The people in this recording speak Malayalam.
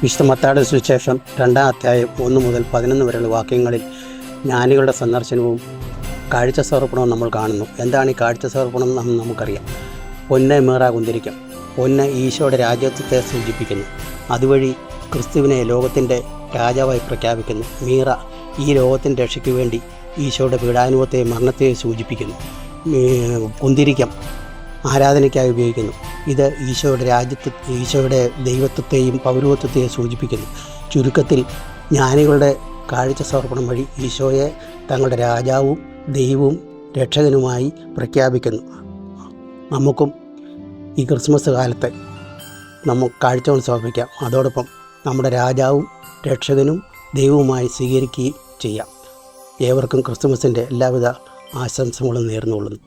വിശുദ്ധ മത്തായിയുടെ സുവിശേഷം 2-ാം അധ്യായം 1 മുതൽ 11 വരെയുള്ള വാക്യങ്ങളിൽ ജ്ഞാനികളുടെ സന്ദർശനവും കാഴ്ച സമർപ്പണവും നമ്മൾ കാണുന്നു. എന്താണ് ഈ കാഴ്ച സമർപ്പണം എന്ന് നമുക്കറിയാം. പൊന്ന് മേറ കുന്തിരിക്കം. പൊന്ന് ഈശോയുടെ രാജ്യത്വത്തെ സൂചിപ്പിക്കുന്നു. അതുവഴി ക്രിസ്തുവിനെ ലോകത്തിൻ്റെ രാജാവായി പ്രഖ്യാപിക്കുന്നു. മീറ ഈ ലോകത്തിൻ്റെ രക്ഷയ്ക്ക് വേണ്ടി ഈശോയുടെ പീഡാനുഭവത്തെയും മരണത്തെയും സൂചിപ്പിക്കുന്നു. കുന്തിരിക്കം ആരാധനയ്ക്കായി ഉപയോഗിക്കുന്നു. ഇത് ഈശോയുടെ ദൈവത്വത്തെയും പൗരത്വത്തെയും സൂചിപ്പിക്കുന്നു. ചുരുക്കത്തിൽ ജ്ഞാനികളുടെ കാഴ്ച സമർപ്പണം വഴി ഈശോയെ തങ്ങളുടെ രാജാവും ദൈവവും രക്ഷകനുമായി പ്രഖ്യാപിക്കുന്നു. നമുക്കും ഈ ക്രിസ്മസ് കാലത്ത് നമുക്ക് കാഴ്ചകൾ സമർപ്പിക്കാം. അതോടൊപ്പം നമ്മുടെ രാജാവും രക്ഷകനും ദൈവവുമായി സ്വീകരിക്കുകയും ചെയ്യാം. ഏവർക്കും ക്രിസ്തുമസിൻ്റെ എല്ലാവിധ ആശംസകളും നേർന്നുകൊള്ളുന്നു.